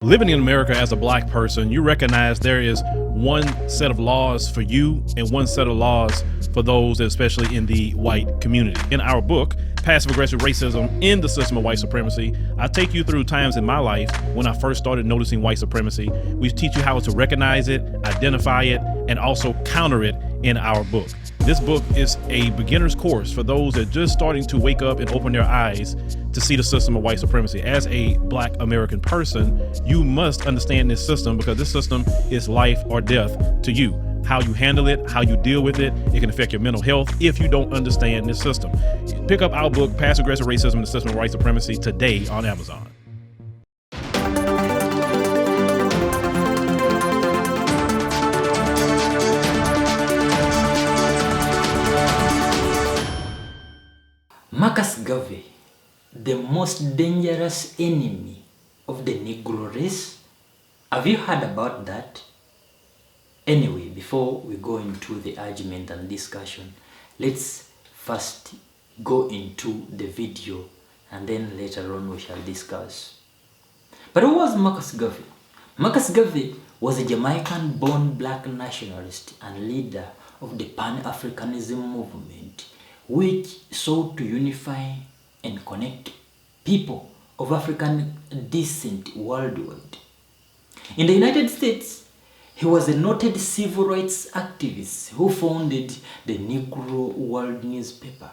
Living in America as a black person, you recognize there is one set of laws for you and one set of laws for those, especially in the white community. In our book, Passive Aggressive Racism in the System of White Supremacy, I take you through times in my life when I first started noticing white supremacy. We teach you how to recognize it, identify it, and also counter it in our book. This book is a beginner's course for those that are just starting to wake up and open their eyes to see the system of white supremacy. As a black American person, you must understand this system because this system is life or death to you. How you handle it, how you deal with it, it can affect your mental health if you don't understand this system. Pick up our book, Passive Aggressive Racism and the System of White Supremacy, today on Amazon. Marcus Garvey, the most dangerous enemy of the Negro race. Have you heard about that? Anyway, before we go into the argument and discussion, let's first go into the video and then later on we shall discuss. But who was Marcus Garvey? Marcus Garvey was a Jamaican-born black nationalist and leader of the Pan-Africanism movement, which sought to unify and connect people of African descent worldwide. In the United States, he was a noted civil rights activist who founded the Negro World newspaper,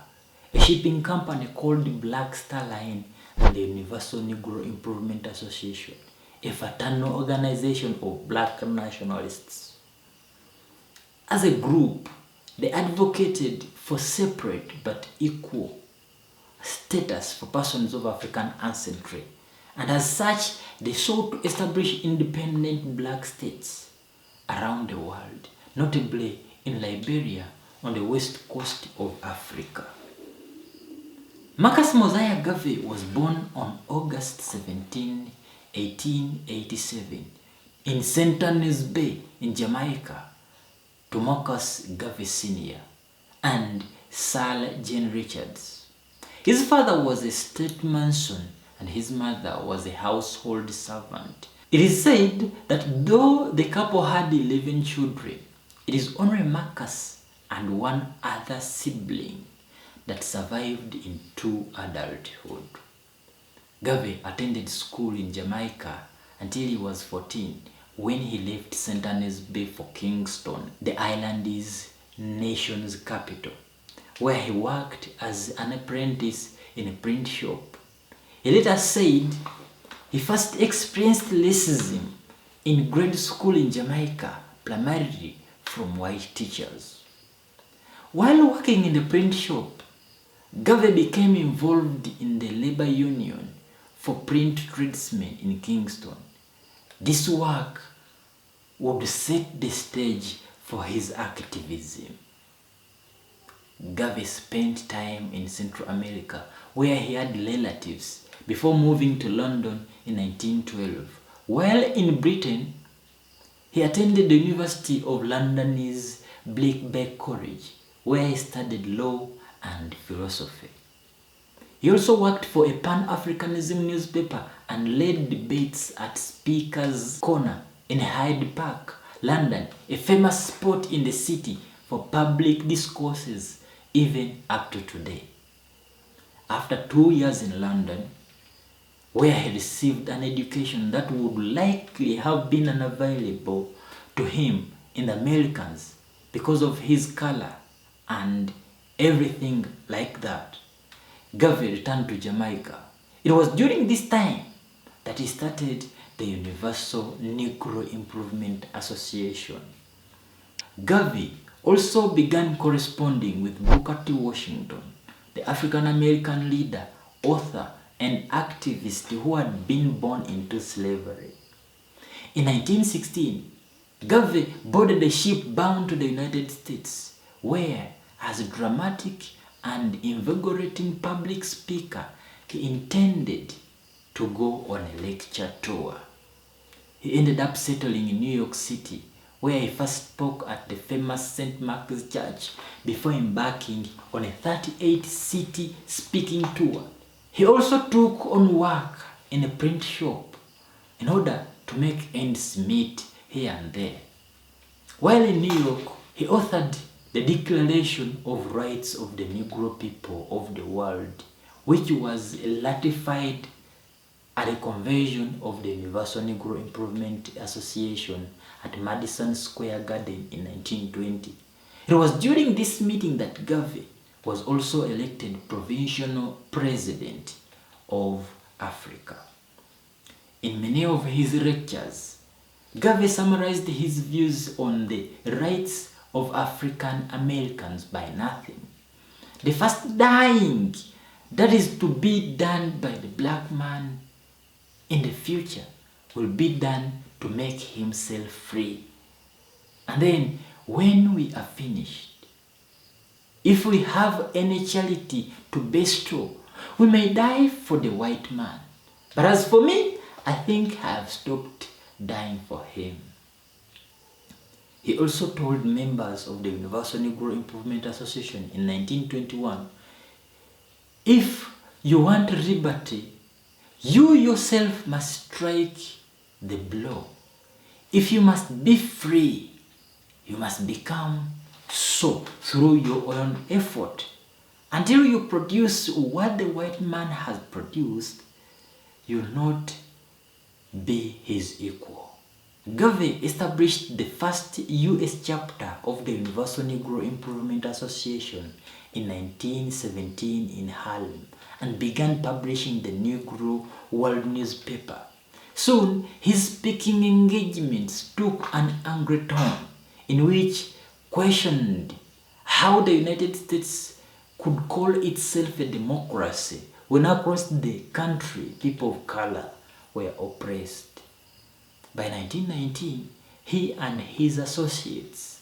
a shipping company called Black Star Line, and the Universal Negro Improvement Association, a fraternal organization of black nationalists. As a group, they advocated for separate but equal status for persons of African ancestry, and as such, they sought to establish independent black states around the world, notably in Liberia on the west coast of Africa. Marcus Mosiah Garvey was born on August 17, 1887 in St. Anne's Bay in Jamaica to Marcus Garvey Sr. and Sir Jane Richards. His father was a statesman and his mother was a household servant. It is said that though the couple had 11 children, it is only Marcus and one other sibling that survived into adulthood. Garvey attended school in Jamaica until he was 14 when he left St. Anne's Bay for Kingston, the island's nation's capital, where he worked as an apprentice in a print shop. He later said he first experienced racism in grade school in Jamaica, primarily from white teachers. While working in the print shop, Garvey became involved in the labor union for print tradesmen in Kingston. This work would set the stage for his activism. Garvey spent time in Central America where he had relatives before moving to London in 1912. While in Britain, he attended the University of London's Blackbeard College where he studied law and philosophy. He also worked for a Pan-Africanism newspaper and led debates at Speaker's Corner in Hyde Park, London, a famous spot in the city for public discourses even up to today. After 2 years in London, where he received an education that would likely have been unavailable to him in the Americans because of his color and everything like that, Garvey returned to Jamaica. It was during this time that he started the Universal Negro Improvement Association. Garvey also began corresponding with Booker T. Washington, the African-American leader, author, and activist who had been born into slavery. In 1916, Garvey boarded a ship bound to the United States, where, as a dramatic and invigorating public speaker, he intended to go on a lecture tour. He ended up settling in New York City, where he first spoke at the famous St. Mark's Church before embarking on a 38-city speaking tour. He also took on work in a print shop in order to make ends meet here and there. While in New York, he authored the Declaration of Rights of the Negro People of the World, which was ratified at a convention of the Universal Negro Improvement Association at Madison Square Garden in 1920. It was during this meeting that Garvey was also elected provincial president of Africa. In many of his lectures, Garvey summarized his views on the rights of African Americans by nothing. The first dying that is to be done by the black man in the future will be done to make himself free. And then when we are finished, if we have any charity to bestow, we may die for the white man. But as for me, I think I have stopped dying for him. He also told members of the Universal Negro Improvement Association in 1921, if you want liberty, you yourself must strike the blow. If you must be free, you must become so through your own effort. Until you produce what the white man has produced, you will not be his equal. Garvey established the first U.S. chapter of the Universal Negro Improvement Association in 1917 in Harlem and began publishing the Negro World newspaper. Soon, his speaking engagements took an angry tone in which questioned how the United States could call itself a democracy when across the country people of color were oppressed. By 1919, he and his associates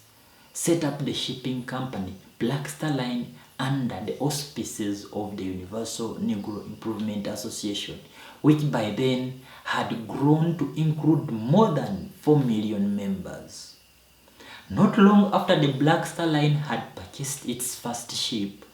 set up the shipping company Black Star Line under the auspices of the Universal Negro Improvement Association, which by then had grown to include more than 4 million members. Not long after the Black Star Line had purchased its first ship,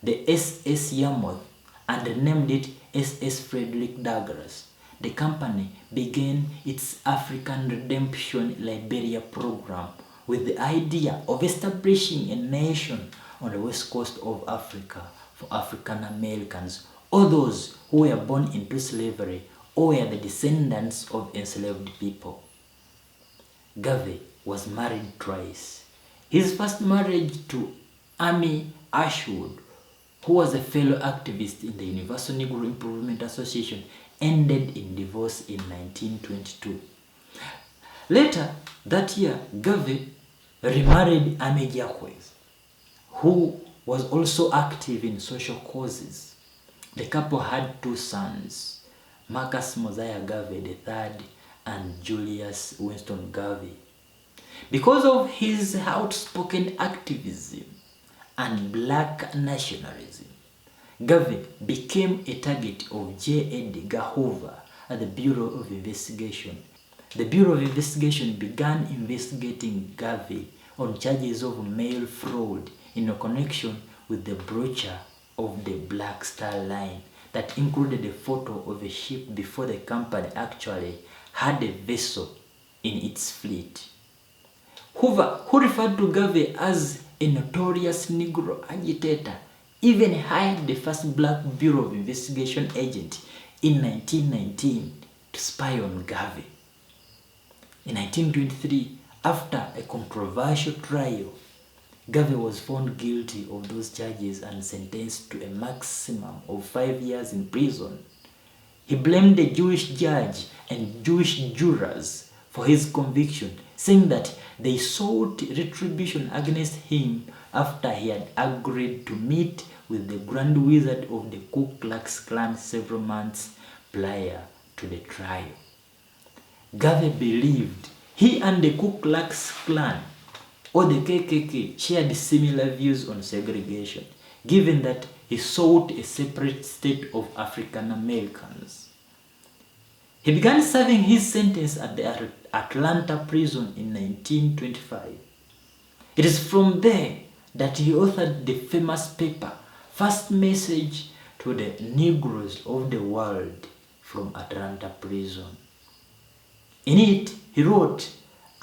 the SS Yarmouth, and named it SS Frederick Douglass, the company began its African Redemption Liberia program with the idea of establishing a nation on the west coast of Africa for African Americans or those who were born into slavery or were the descendants of enslaved people. Garvey was married twice. His first marriage to Amy Ashwood, who was a fellow activist in the Universal Negro Improvement Association, ended in divorce in 1922. Later that year, Garvey remarried Amy Jacques, who was also active in social causes. The couple had 2 sons, Marcus Mosiah Garvey III and Julius Winston Garvey. Because of his outspoken activism and black nationalism, Garvey became a target of J. Edgar Hoover at the Bureau of Investigation. The Bureau of Investigation began investigating Garvey on charges of mail fraud in a connection with the brochure of the Black Star Line that included a photo of a ship before the company actually had a vessel in its fleet. Hoover, who referred to Garvey as a notorious Negro agitator, even hired the first Black Bureau of Investigation agent in 1919 to spy on Garvey. In 1923, after a controversial trial, Garvey was found guilty of those charges and sentenced to a maximum of 5 years in prison. He blamed the Jewish judge and Jewish jurors for his conviction, saying that they sought retribution against him after he had agreed to meet with the Grand Wizard of the Ku Klux Klan several months prior to the trial. Garvey believed he and the Ku Klux Klan or the KKK shared similar views on segregation, given that he sought a separate state of African Americans. He began serving his sentence at the Atlanta prison in 1925. It is from there that he authored the famous paper, First Message to the Negroes of the World from Atlanta prison. In it, he wrote,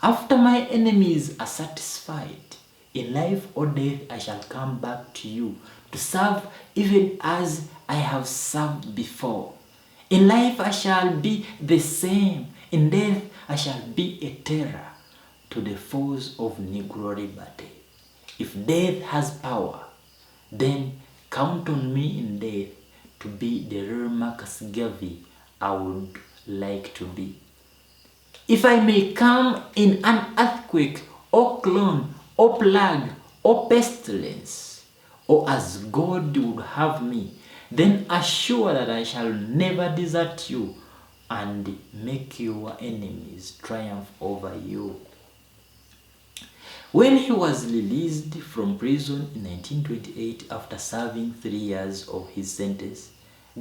"After my enemies are satisfied, in life or death I shall come back to you, to serve even as I have served before. In life I shall be the same, in death I shall be a terror to the foes of Negro liberty. If death has power, then count on me in death to be the real Marcus Garvey I would like to be. If I may come in an earthquake, or clone, or plague, or pestilence, or as God would have me, then assure that I shall never desert you and make your enemies triumph over you." When he was released from prison in 1928 after serving 3 years of his sentence,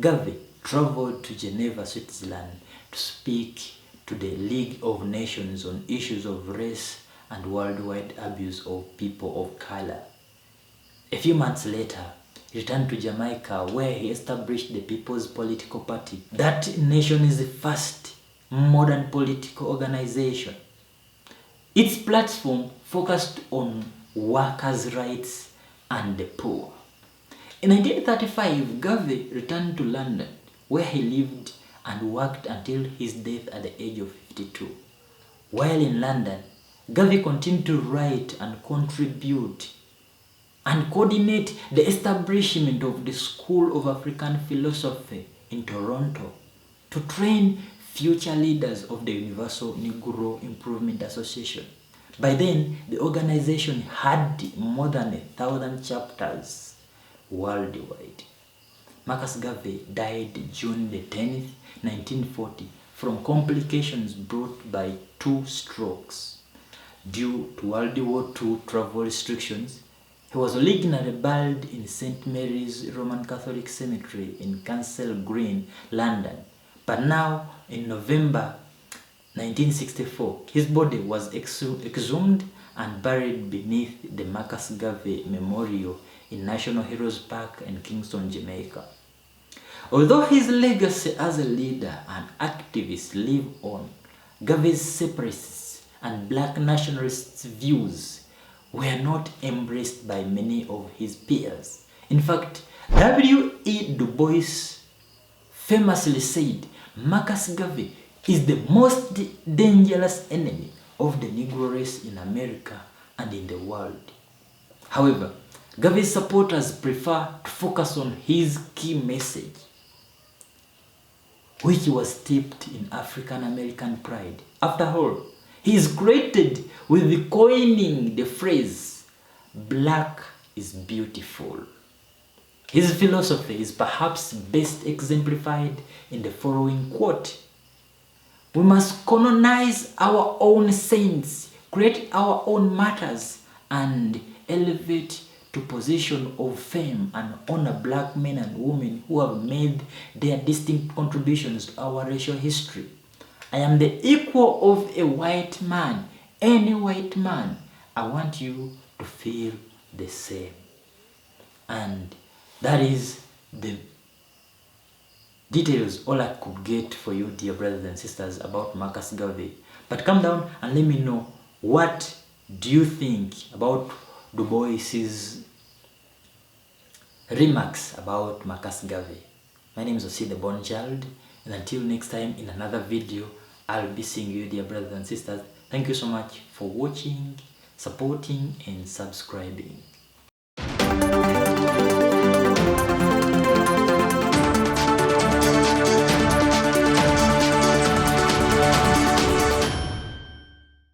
Garvey traveled to Geneva, Switzerland to speak to the League of Nations on issues of race and worldwide abuse of people of color. A few months later, he returned to Jamaica, where he established the People's Political Party, that nation's first modern political organization. Its platform focused on workers' rights and the poor. In 1935, Garvey returned to London, where he lived and worked until his death at the age of 52. While in London, Garvey continued to write and contribute and coordinate the establishment of the School of African Philosophy in Toronto to train future leaders of the Universal Negro Improvement Association. By then, the organization had more than 1,000 chapters worldwide. Marcus Garvey died June the 10th, 1940, from complications brought by 2 strokes. Due to World War II travel restrictions, he was originally buried in St. Mary's Roman Catholic Cemetery in Kensal Green, London. But now, in November 1964, his body was exhumed and buried beneath the Marcus Garvey Memorial in National Heroes Park in Kingston, Jamaica. Although his legacy as a leader and activist live on, Garvey's separatist and black nationalist views were not embraced by many of his peers. In fact, W.E. Du Bois famously said, "Marcus Garvey is the most dangerous enemy of the Negro race in America and in the world." However, Garvey's supporters prefer to focus on his key message, which was steeped in African American pride. After all, he is credited with coining the phrase, "Black is beautiful." His philosophy is perhaps best exemplified in the following quote: "We must colonize our own saints, create our own martyrs, and elevate to position of fame and honor black men and women who have made their distinct contributions to our racial history. I am the equal of a white man, any white man. I want you to feel the same." And that is the details all I could get for you, dear brothers and sisters, about Marcus Garvey. But come down and let me know, what do you think about Du Bois's remarks about Marcus Garvey? My name is Osie The Born Child, and until next time in another video, I'll be seeing you, dear brothers and sisters. Thank you so much for watching, supporting, and subscribing.